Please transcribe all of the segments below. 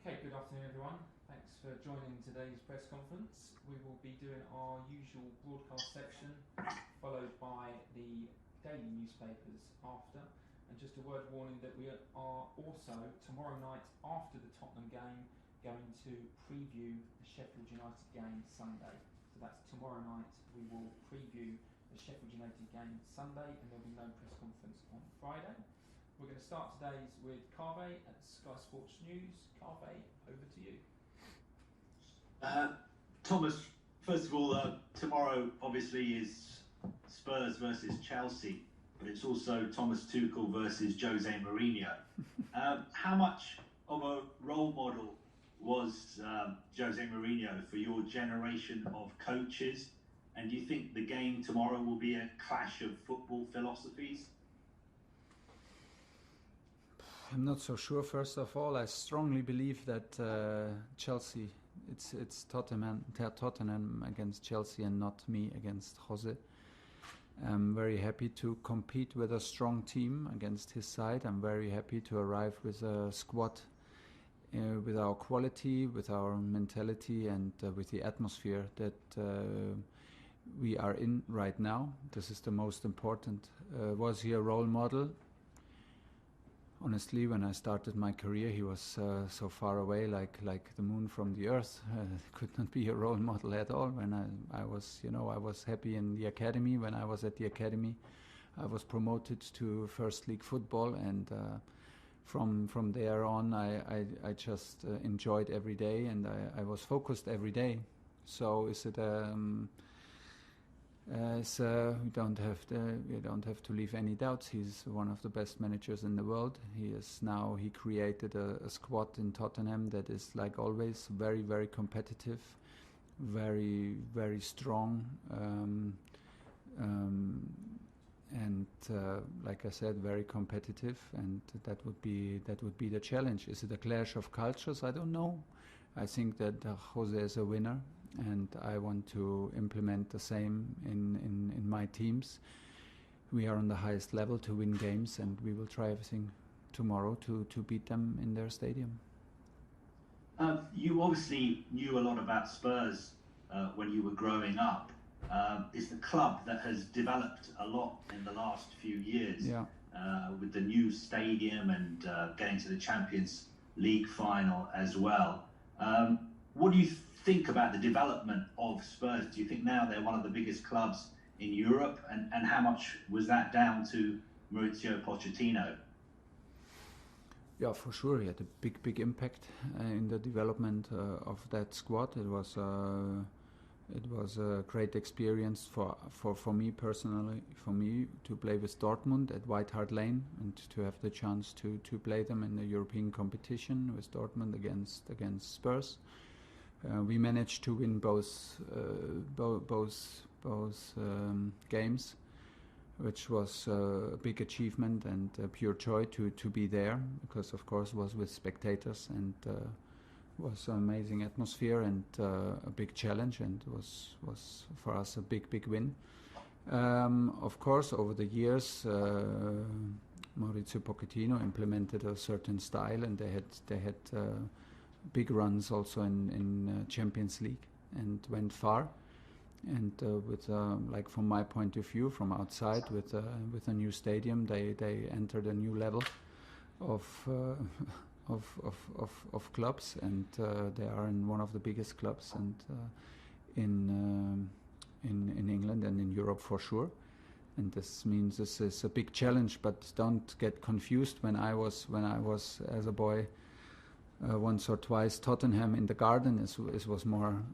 Okay, good afternoon everyone. Thanks for joining today's press conference. We will be doing our usual broadcast section, followed by the daily newspapers after. And just a word warning that we are also, tomorrow night after the Tottenham game, going to preview the Sheffield United game Sunday. So that's tomorrow night. We will preview the Sheffield United game Sunday, and there'll be no press conference on Friday. We're going to start today's with Carve at Sky Sports News. Carve, over to you. Thomas, first of all, tomorrow obviously is Spurs versus Chelsea, but it's also Thomas Tuchel versus Jose Mourinho. How much of a role model was Jose Mourinho for your generation of coaches? And do you think the game tomorrow will be a clash of football philosophies? I'm not so sure. First of all, I strongly believe that Chelsea, it's Tottenham against Chelsea and not me against Jose. I'm very happy to compete with a strong team against his side. I'm very happy to arrive with a squad with our quality, with our mentality, and with the atmosphere that we are in right now. This is the most important. Was he a role model? Honestly, when I started my career, he was so far away, like the moon from the earth. Could not be a role model at all. When I was happy in the academy. When I was at the academy, I was promoted to first league football, and from there on, I just enjoyed every day, and I was focused every day. So is it? We don't have to leave any doubts. He's one of the best managers in the world. He created a squad in Tottenham that is, like always, very, very competitive, very, very strong, and like I said, very competitive. And that would be the challenge. Is it a clash of cultures? I don't know. I think that Jose is a winner, and I want to implement the same in my teams. We are on the highest level to win games, and we will try everything tomorrow to beat them in their stadium. You obviously knew a lot about Spurs when you were growing up. It's the club that has developed a lot in the last few years, with the new stadium and getting to the Champions League final as well. What do you think about the development of Spurs? Do you think now they're one of the biggest clubs in Europe? And how much was that down to Mauricio Pochettino? Yeah, for sure. He had a big impact in the development of that squad. It was a great experience for me personally, for me to play with Dortmund at White Hart Lane and to have the chance to play them in the European competition with Dortmund against Spurs. We managed to win both games, which was a big achievement and a pure joy to be there, because of course was with spectators, and was an amazing atmosphere and a big challenge, and was for us a big win. Of course, over the years, Mauricio Pochettino implemented a certain style, and they had big runs also in Champions League and went far. And with like from my point of view, from outside, with a new stadium, they entered a new level of clubs, and they are in one of the biggest clubs and in England and in Europe for sure. And this means this is a big challenge. But don't get confused. When I was as a boy, once or twice Tottenham in the garden, it was more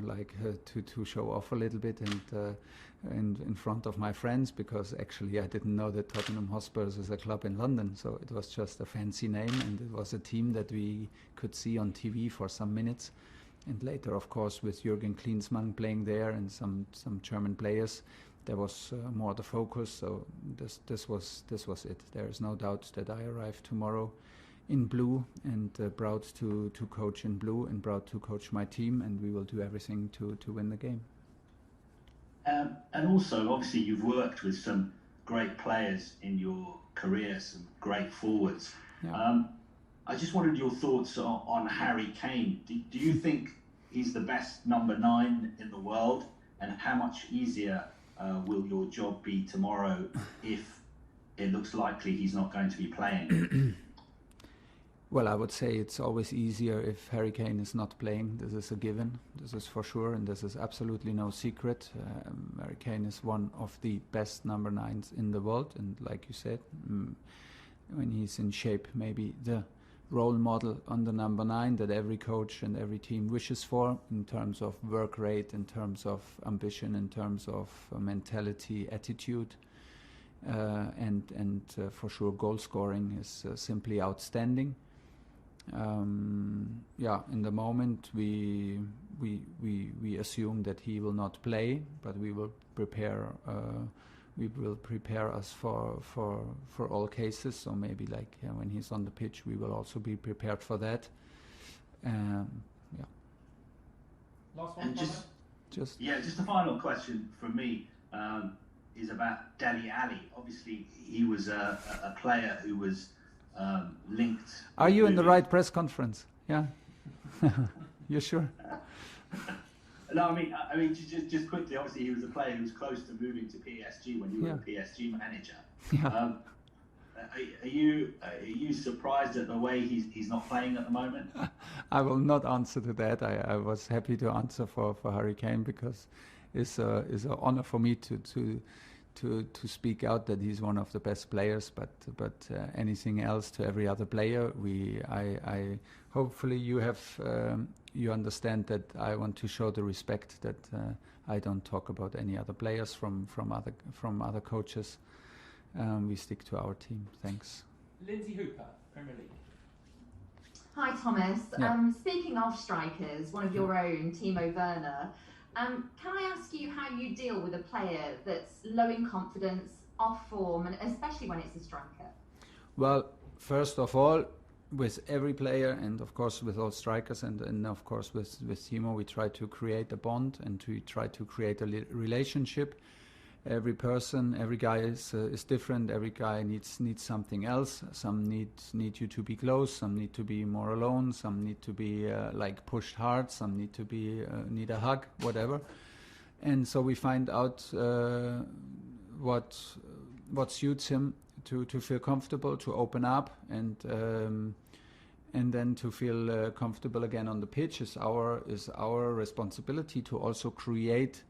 like to show off a little bit and in front of my friends, because actually I didn't know that Tottenham Hotspur is a club in London, so it was just a fancy name, and it was a team that we could see on TV for some minutes. And later, of course, with Jürgen Klinsmann playing there and some German players, there was more the focus. So this was it. There is no doubt that I arrive tomorrow in blue, and proud to coach in blue, and proud to coach my team, and we will do everything to win the game. And also, obviously, you've worked with some great players in your career, some great forwards. Yeah. I just wanted your thoughts on Harry Kane. Do you think he's the best number 9 in the world? And how much easier will your job be tomorrow if it looks likely he's not going to be playing? Well, I would say it's always easier if Harry Kane is not playing. This is a given. This is for sure, and this is absolutely no secret. Harry Kane is one of the best number 9s in the world, and like you said, when he's in shape, maybe the role model on the number 9 that every coach and every team wishes for in terms of work rate, in terms of ambition, in terms of mentality, attitude, and for sure goal scoring is simply outstanding. In the moment we assume that he will not play, but we will prepare us for all cases. So maybe when he's on the pitch, we will also be prepared for that. Last one. Just a final question from me is about Dele Alli. Obviously, he was a player who was linked. Are you in the right press conference? Yeah. You sure? No, I mean, just quickly. Obviously, he was a player who was close to moving to PSG when you were a PSG manager. Yeah. Are you surprised at the way he's not playing at the moment? I will not answer to that. I was happy to answer for Harry Kane because it's an honor for me to speak out that he's one of the best players. But anything else to every other player, I hopefully you understand that I want to show the respect that I don't talk about any other players from other coaches. We stick to our team. Thanks. Lindsay Hooper, Premier League. Hi, Thomas. Yeah. Speaking of strikers, one of your own, Timo Werner, can I ask you how you deal with a player that's low in confidence, off form, and especially when it's a striker? Well, first of all, with every player, and of course with all strikers, and of course with Timo, we try to create a bond and we try to create a relationship. Every person, every guy is different. Every guy needs something else. Some need you to be close. Some need to be more alone. Some need to be pushed hard. Some need to be need a hug, whatever. And so we find out what suits him to feel comfortable, to open up, and then to feel comfortable again on the pitch is our responsibility to also create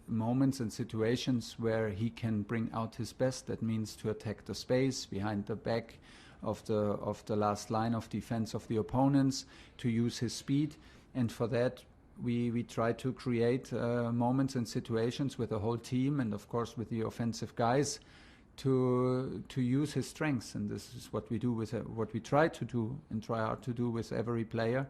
moments and situations where he can bring out his best. That means to attack the space behind the back of the last line of defense of the opponents, to use his speed, and for that we try to create moments and situations with the whole team and of course with the offensive guys to use his strengths. And this is what we do with what we try to do and try hard to do with every player.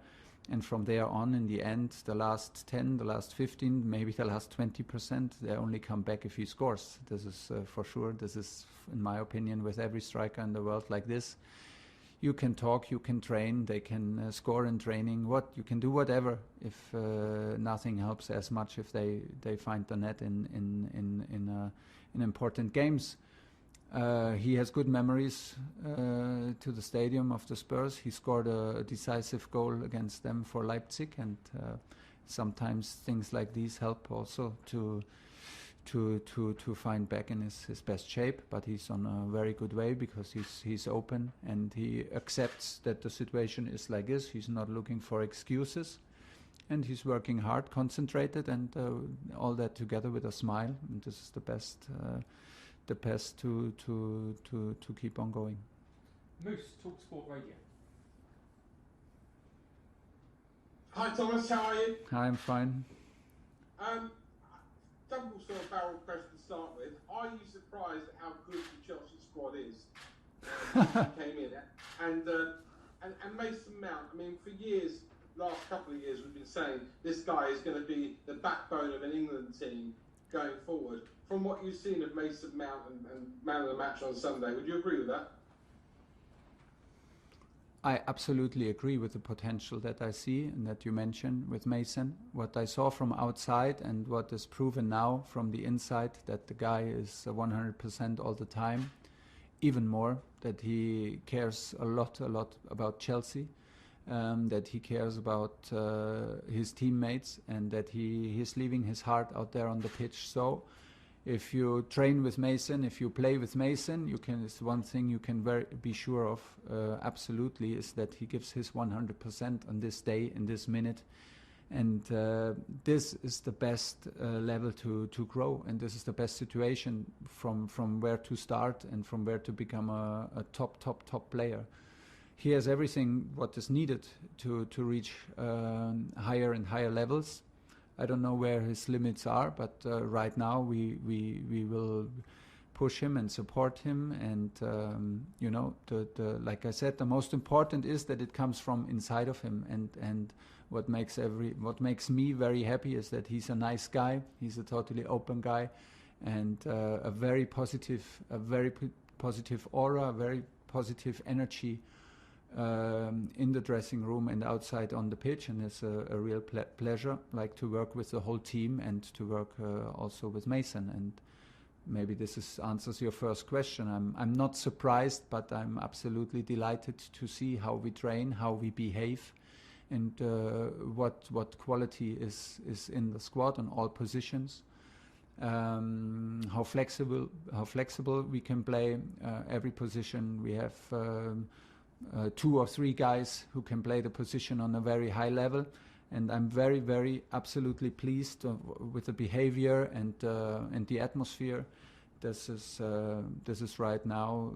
And from there on, in the end, the last 10, the last 15, maybe the last 20%, they only come back if he scores. This is for sure. This is, in my opinion, with every striker in the world like this. You can talk, you can train, they can score in training. You can do whatever if nothing helps as much if they find the net in important games. He has good memories to the stadium of the Spurs. He scored a decisive goal against them for Leipzig, and sometimes things like these help also to find back in his best shape. But he's on a very good way because he's open and he accepts that the situation is like this. He's not looking for excuses, and he's working hard, concentrated, and all that together with a smile. And this is the best to keep on going. Moose, Talk Sport Radio. Hi Thomas, how are you? Hi, I'm fine. Double sort of barrel question to start with. Are you surprised at how good the Chelsea squad is? Came in and Mason Mount. I mean, for years, last couple of years, we've been saying this guy is going to be the backbone of an England team going forward. From what you've seen of Mason Mount and man of the match on Sunday, would you agree with that? I absolutely agree with the potential that I see and that you mentioned with Mason. What I saw from outside and what is proven now from the inside, that the guy is 100% all the time, even more, that he cares a lot about Chelsea, that he cares about his teammates, and that he's leaving his heart out there on the pitch. So if you train with Mason, if you play with Mason, it's one thing you can be sure of, absolutely, is that he gives his 100% on this day, in this minute. And this is the best level to grow, and this is the best situation from where to start and from where to become a top player. He has everything what is needed to reach higher and higher levels. I don't know where his limits are, but right now we will push him and support him. And like I said, the most important is that it comes from inside of him. And what makes me very happy is that he's a nice guy. He's a totally open guy, and a very positive aura, a very positive energy in the dressing room and outside on the pitch, and it's a real pleasure, like, to work with the whole team and to work also with Mason. And maybe this answers your first question. I'm not surprised, but I'm absolutely delighted to see how we train, how we behave, and what quality is in the squad on all positions. How flexible we can play every position. We have 2 or 3 guys who can play the position on a very high level, and I'm very, very absolutely pleased with the behavior and the atmosphere. This is right now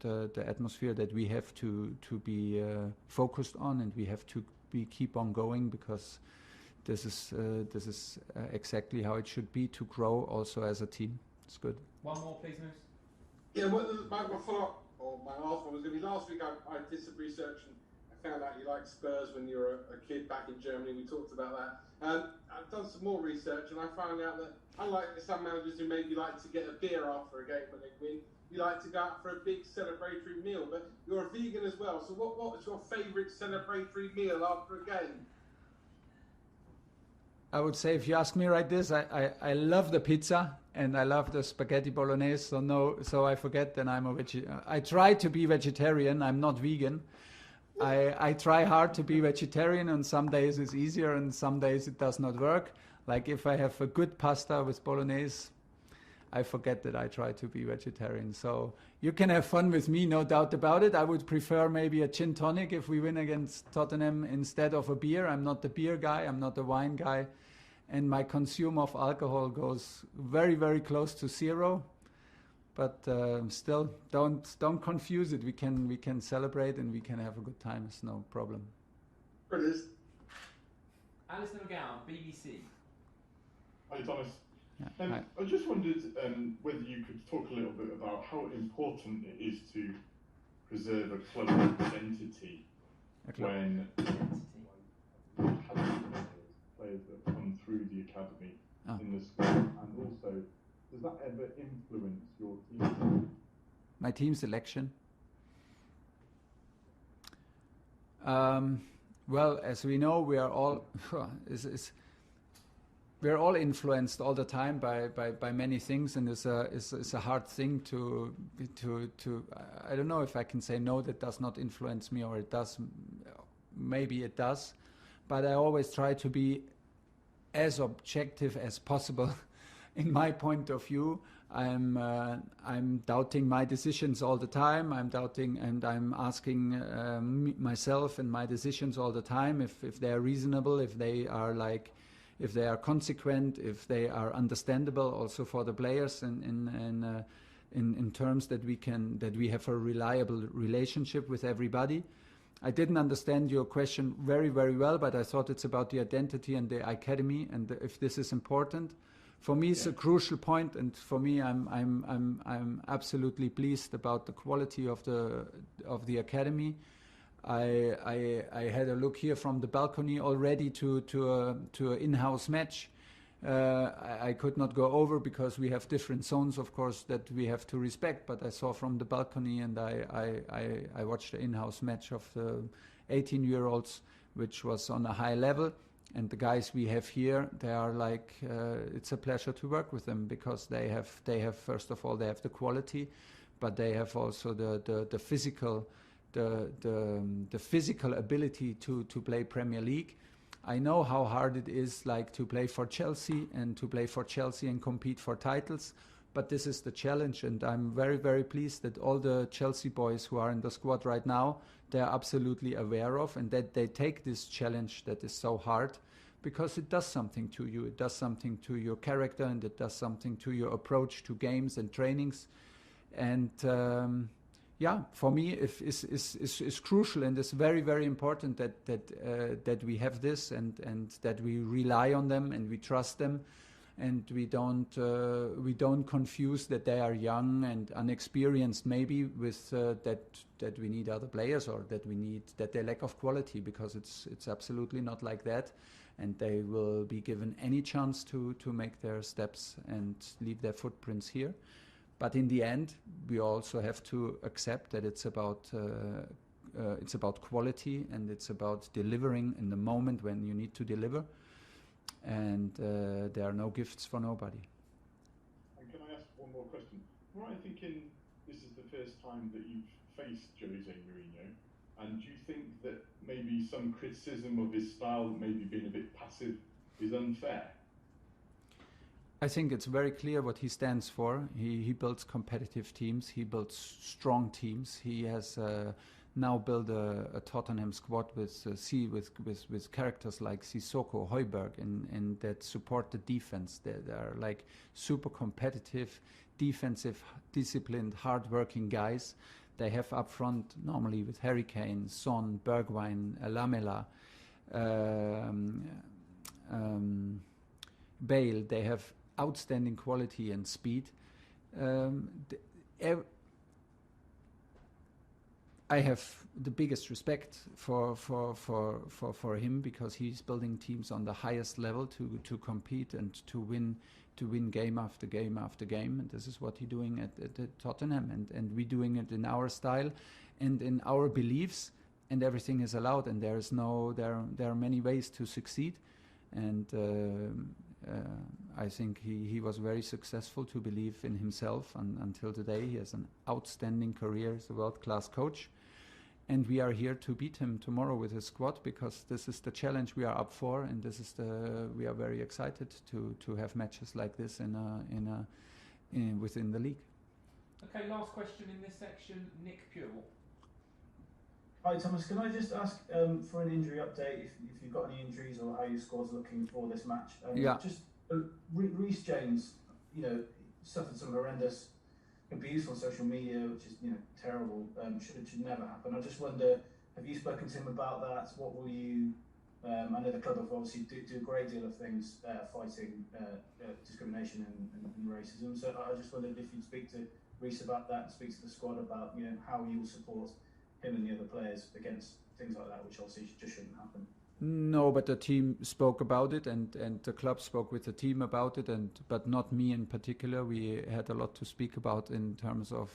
the atmosphere that we have to be focused on, and we have to keep on going, because this is exactly how it should be to grow also as a team. It's good. One more, please, Moose. Yeah, my follow-up, or my last one was going to be last week. I did some research and I found out you liked Spurs when you were a kid back in Germany. We talked about that. I've done some more research and I found out that, unlike some managers who maybe like to get a beer after a game when they win, you like to go out for a big celebratory meal. But you're a vegan as well, so what was your favourite celebratory meal after a game? I would say, if you ask me right this, I love the pizza and I love the spaghetti bolognese. So I forget that I'm a vegetarian. I try to be vegetarian. I'm not vegan. I try hard to be vegetarian, and some days it's easier and some days it does not work. Like if I have a good pasta with bolognese, I forget that I try to be vegetarian. So you can have fun with me, no doubt about it. I would prefer maybe a gin tonic if we win against Tottenham instead of a beer. I'm not the beer guy. I'm not the wine guy. And my consume of alcohol goes very, very close to 0. But still, don't confuse it. We can celebrate and we can have a good time. It's no problem. Brilliant. Alistair McGowan, BBC. Hi, Thomas. Yeah, hi. I just wondered whether you could talk a little bit about how important it is to preserve a club identity when players that come through the academy in the squad, and also, does that ever influence your team? My team selection? Well, as we know, we are all we're all influenced all the time by many things, and it's a hard thing to I don't know if I can say no, that does not influence me, or it does. Maybe it does, but I always try to be as objective as possible. In my point of view, I'm doubting my decisions all the time. I'm doubting and I'm asking myself and my decisions all the time if they are reasonable, if they are consequent, if they are understandable also for the players, in terms that we have a reliable relationship with everybody. I didn't understand your question very, very well, but I thought it's about the identity and the academy, and if this is important. For me, it's a crucial point, and for me, I'm absolutely pleased about the quality of the academy. I had a look here from the balcony already to an in-house match. I could not go over because we have different zones, of course, that we have to respect. But I saw from the balcony, and I watched the in-house match of the 18-year-olds, which was on a high level. And the guys we have here, they are like, it's a pleasure to work with them, because they have first of all, they have the quality, but they have also the physical the physical ability to play Premier League. I know how hard it is, like, to play for Chelsea and compete for titles, but this is the challenge, and I'm very, very pleased that all the Chelsea boys who are in the squad right now, they are absolutely aware of, and that they take this challenge that is so hard, because it does something to you. It does something to your character, and it does something to your approach to games and trainings. And for me, it's crucial, and it's very, very important that we have this, and that we rely on them and we trust them, and we don't confuse that they are young and unexperienced maybe with that we need other players, or that they lack of quality, because it's absolutely not like that, and they will be given any chance to make their steps and leave their footprints here. But in the end, we also have to accept that it's about quality, and it's about delivering in the moment when you need to deliver. And there are no gifts for nobody. And can I ask one more question? Am I thinking this is the first time that you've faced Jose Mourinho, and do you think that maybe some criticism of his style, maybe being a bit passive, is unfair? I think it's very clear what he stands for. He builds competitive teams. He builds strong teams. He has now built a Tottenham squad with characters like Sissoko, Højbjerg, and that support the defense. They are like super competitive, defensive, disciplined, hard-working guys. They have up front normally with Harry Kane, Son, Bergwijn, Lamela, Bale. They have outstanding quality and speed. I have the biggest respect for him, because he's building teams on the highest level to compete and to win game after game after game, and this is what he's doing at Tottenham, and we're doing it in our style and in our beliefs, and everything is allowed, and there are many ways to succeed, and I think he was very successful to believe in himself until today. He has an outstanding career as a world-class coach, and we are here to beat him tomorrow with his squad, because this is the challenge we are up for, and we are very excited to have matches like this within the league. Okay, last question in this section, Nick Pure. Hi Thomas, can I just ask for an injury update, if you've got any injuries, or how your squad's looking for this match? Just Reece James, suffered some horrendous abuse on social media, which is terrible. Should never happen. I just wonder, have you spoken to him about that? What will you? I know the club have obviously do a great deal of things fighting discrimination and racism. So I just wondered if you'd speak to Reece about that, and speak to the squad about how you will support him and the other players against things like that, which obviously just shouldn't happen. No, but the team spoke about it, and the club spoke with the team about it, but not me in particular. We had a lot to speak about in terms of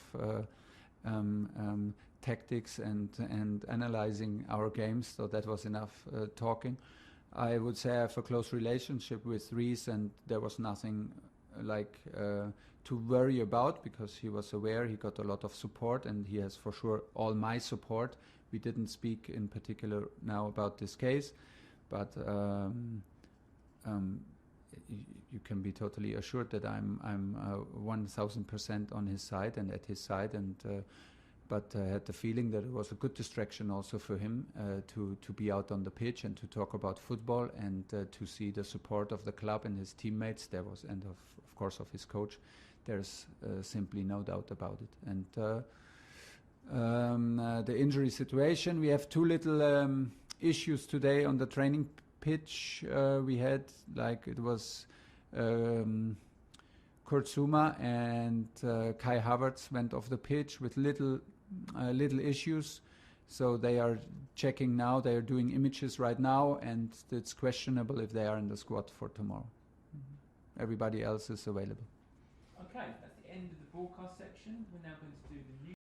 tactics and analyzing our games, so that was enough talking. I would say I have a close relationship with Reece, and there was nothing to worry about, because he was aware, he got a lot of support, and he has for sure all my support. We didn't speak in particular now about this case, but you can be totally assured that I'm 1000% on his side and at his side, but I had the feeling that it was a good distraction also for him to be out on the pitch and to talk about football, and to see the support of the club and his teammates. There was, and of course of his coach. There's simply no doubt about it. And the injury situation, we have two little issues today on the training pitch. We had, it was Kurt Zouma and Kai Havertz went off the pitch with little issues. So they are checking now, they are doing images right now, and it's questionable if they are in the squad for tomorrow. Everybody else is available. Okay, that's the end of the broadcast section. We're now going to do the news.